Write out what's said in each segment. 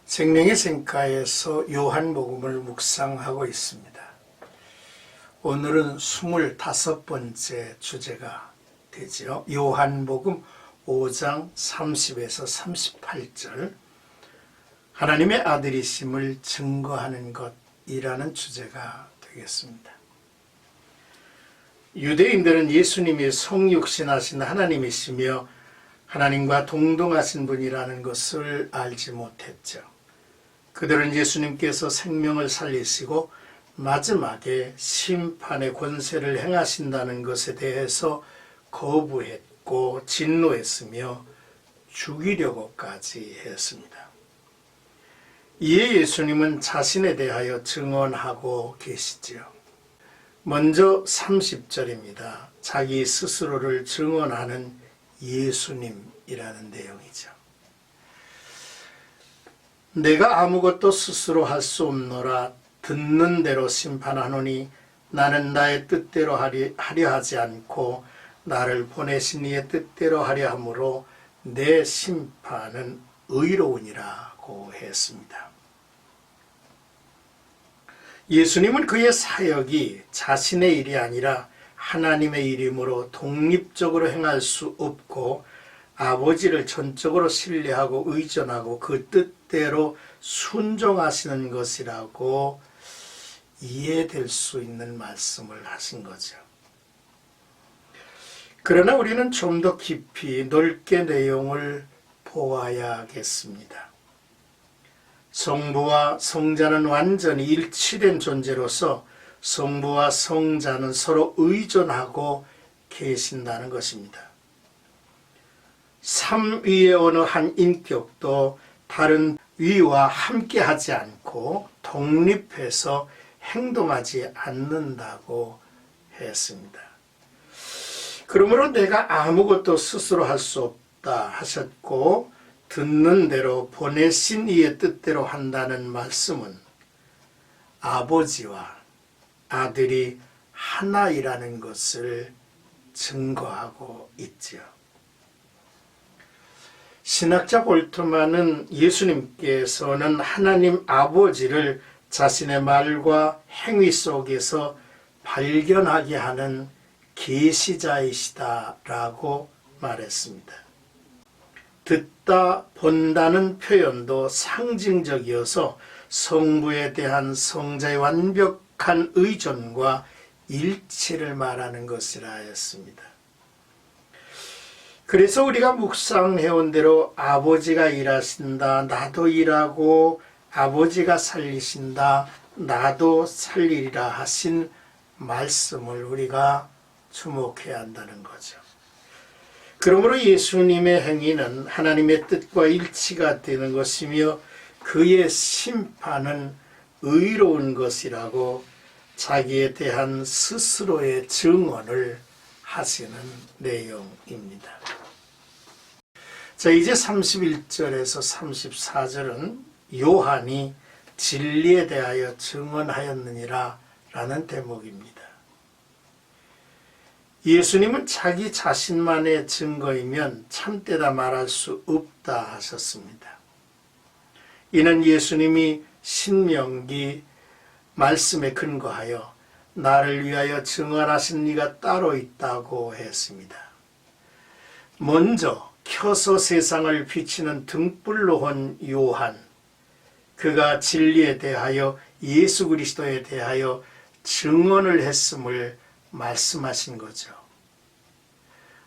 생명의 샘가에서 요한복음을 묵상하고 있습니다. 오늘은 25번째 주제가 되지요. 요한복음 5장 30에서 38절 하나님의 아들이심을 증거하는 것이라는 주제가 되겠습니다. 유대인들은 예수님이 성육신하신 하나님이시며 하나님과 동등하신 분이라는 것을 알지 못했죠. 그들은 예수님께서 생명을 살리시고 마지막에 심판의 권세를 행하신다는 것에 대해서 거부했고 진노했으며 죽이려고까지 했습니다. 이에 예수님은 자신에 대하여 증언하고 계시지요. 먼저 30절입니다. 자기 스스로를 증언하는 예수님이라는 내용이죠. 내가 아무것도 스스로 할 수 없노라. 듣는 대로 심판하노니 나는 나의 뜻대로 하려 하지 않고 나를 보내신 이의 뜻대로 하려 하므로 내 심판은 의로우니라고 했습니다. 예수님은 그의 사역이 자신의 일이 아니라 하나님의 일이므로 독립적으로 행할 수 없고 아버지를 전적으로 신뢰하고 의존하고 그 뜻대로 순종하시는 것이라고 이해될 수 있는 말씀을 하신 거죠. 그러나 우리는 좀 더 깊이 넓게 내용을 보아야겠습니다. 성부와 성자는 완전히 일치된 존재로서 성부와 성자는 서로 의존하고 계신다는 것입니다. 삼위의 어느 한 인격도 다른 위와 함께하지 않고 독립해서 행동하지 않는다고 했습니다. 그러므로 내가 아무것도 스스로 할 수 없다 하셨고 듣는 대로 보내신 이의 뜻대로 한다는 말씀은 아버지와 아들이 하나이라는 것을 증거하고 있지요. 신학자 볼트만은 예수님께서는 하나님 아버지를 자신의 말과 행위 속에서 발견하게 하는 계시자이시다라고 말했습니다. 듣다, 본다는 표현도 상징적이어서 성부에 대한 성자의 완벽한 의존과 일치를 말하는 것이라 했습니다. 그래서 우리가 묵상해온 대로 아버지가 일하신다, 나도 일하고 아버지가 살리신다, 나도 살리리라 하신 말씀을 우리가 주목해야 한다는 거죠. 그러므로 예수님의 행위는 하나님의 뜻과 일치가 되는 것이며 그의 심판은 의로운 것이라고 자기에 대한 스스로의 증언을 하시는 내용입니다. 자, 이제 31절에서 34절은 요한이 진리에 대하여 증언하였느니라 라는 대목입니다. 예수님은 자기 자신만의 증거이면 참되다 말할 수 없다 하셨습니다. 이는 예수님이 신명기 말씀에 근거하여 나를 위하여 증언하신 이가 따로 있다고 했습니다. 먼저 켜서 세상을 비치는 등불로 온 요한, 그가 진리에 대하여 예수 그리스도에 대하여 증언을 했음을 말씀하신 거죠.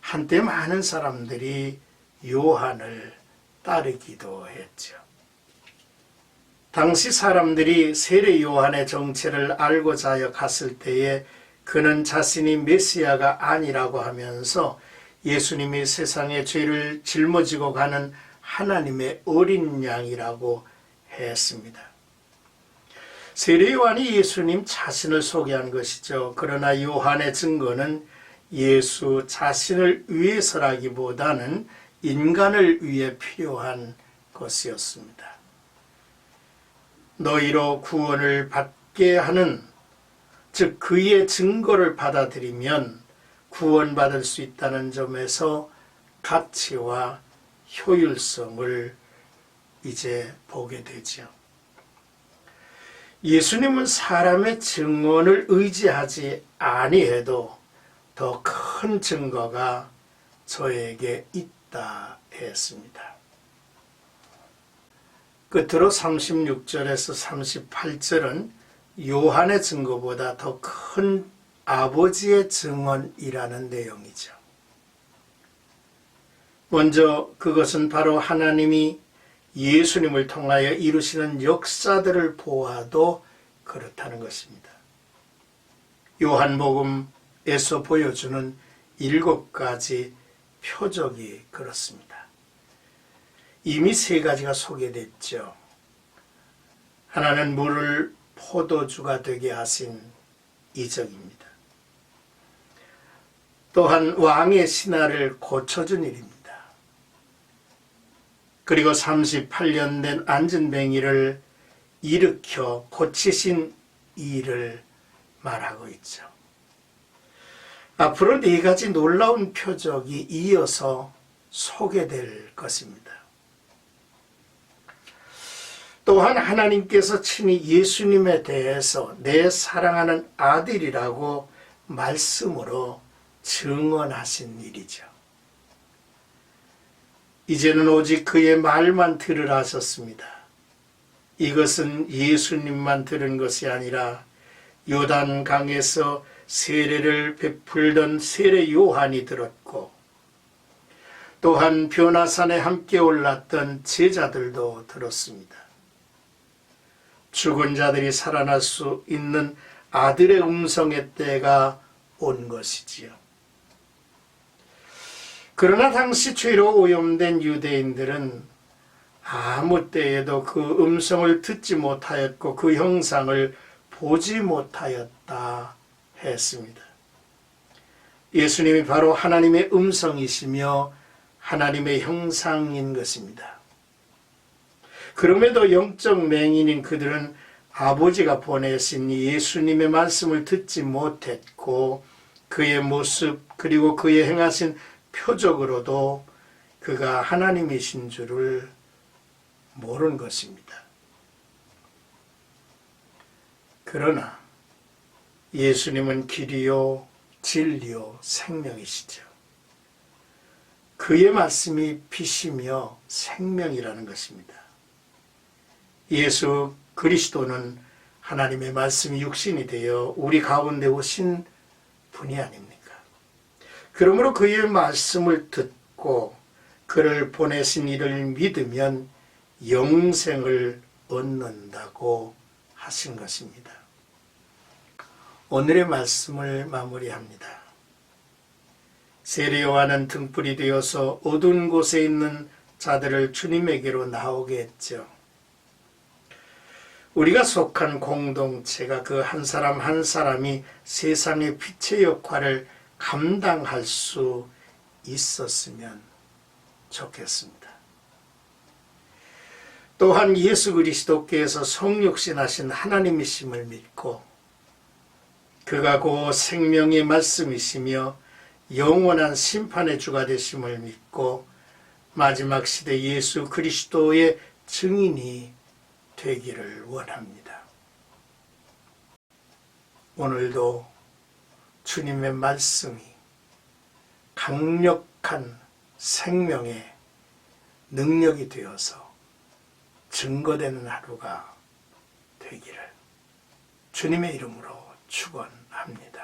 한때 많은 사람들이 요한을 따르기도 했죠. 당시 사람들이 세례 요한의 정체를 알고자 하여 갔을 때에 그는 자신이 메시아가 아니라고 하면서 예수님이 세상의 죄를 짊어지고 가는 하나님의 어린 양이라고 했습니다. 세례 요한이 예수님 자신을 소개한 것이죠. 그러나 요한의 증거는 예수 자신을 위해서라기보다는 인간을 위해 필요한 것이었습니다. 너희로 구원을 받게 하는, 즉 그의 증거를 받아들이면 구원받을 수 있다는 점에서 가치와 효율성을 이제 보게 되죠. 예수님은 사람의 증언을 의지하지 아니해도 더 큰 증거가 저에게 있다 했습니다. 끝으로 36절에서 38절은 요한의 증거보다 더 큰 아버지의 증언이라는 내용이죠. 먼저 그것은 바로 하나님이 예수님을 통하여 이루시는 역사들을 보아도 그렇다는 것입니다. 요한복음에서 보여주는 7가지 표적이 그렇습니다. 이미 3가지가 소개됐죠. 하나는 물을 포도주가 되게 하신 이적입니다. 또한 왕의 신하를 고쳐준 일입니다. 그리고 38년 된 안진뱅이를 일으켜 고치신 일을 말하고 있죠. 앞으로 4가지 놀라운 표적이 이어서 소개될 것입니다. 또한 하나님께서 친히 예수님에 대해서 내 사랑하는 아들이라고 말씀으로 증언하신 일이죠. 이제는 오직 그의 말만 들으라 하셨습니다. 이것은 예수님만 들은 것이 아니라 요단강에서 세례를 베풀던 세례 요한이 들었고, 또한 변화산에 함께 올랐던 제자들도 들었습니다. 죽은 자들이 살아날 수 있는 아들의 음성의 때가 온 것이지요. 그러나 당시 죄로 오염된 유대인들은 아무 때에도 그 음성을 듣지 못하였고 그 형상을 보지 못하였다 했습니다. 예수님이 바로 하나님의 음성이시며 하나님의 형상인 것입니다. 그럼에도 영적 맹인인 그들은 아버지가 보내신 예수님의 말씀을 듣지 못했고 그의 모습 그리고 그의 행하신 표적으로도 그가 하나님이신 줄을 모른 것입니다. 그러나 예수님은 길이요 진리요 생명이시죠. 그의 말씀이 빛이며 생명이라는 것입니다. 예수 그리스도는 하나님의 말씀이 육신이 되어 우리 가운데 오신 분이 아닙니까? 그러므로 그의 말씀을 듣고 그를 보내신 이를 믿으면 영생을 얻는다고 하신 것입니다. 오늘의 말씀을 마무리합니다. 세례 요한은 등불이 되어서 어두운 곳에 있는 자들을 주님에게로 나오게 했죠. 우리가 속한 공동체가 그 한 사람 한 사람이 세상의 빛의 역할을 감당할 수 있었으면 좋겠습니다. 또한 예수 그리스도께서 성육신하신 하나님이심을 믿고 그가 곧 생명의 말씀이시며 영원한 심판의 주가 되심을 믿고 마지막 시대 예수 그리스도의 증인이 되기를 원합니다. 오늘도 주님의 말씀이 강력한 생명의 능력이 되어서 증거되는 하루가 되기를 주님의 이름으로 축원합니다.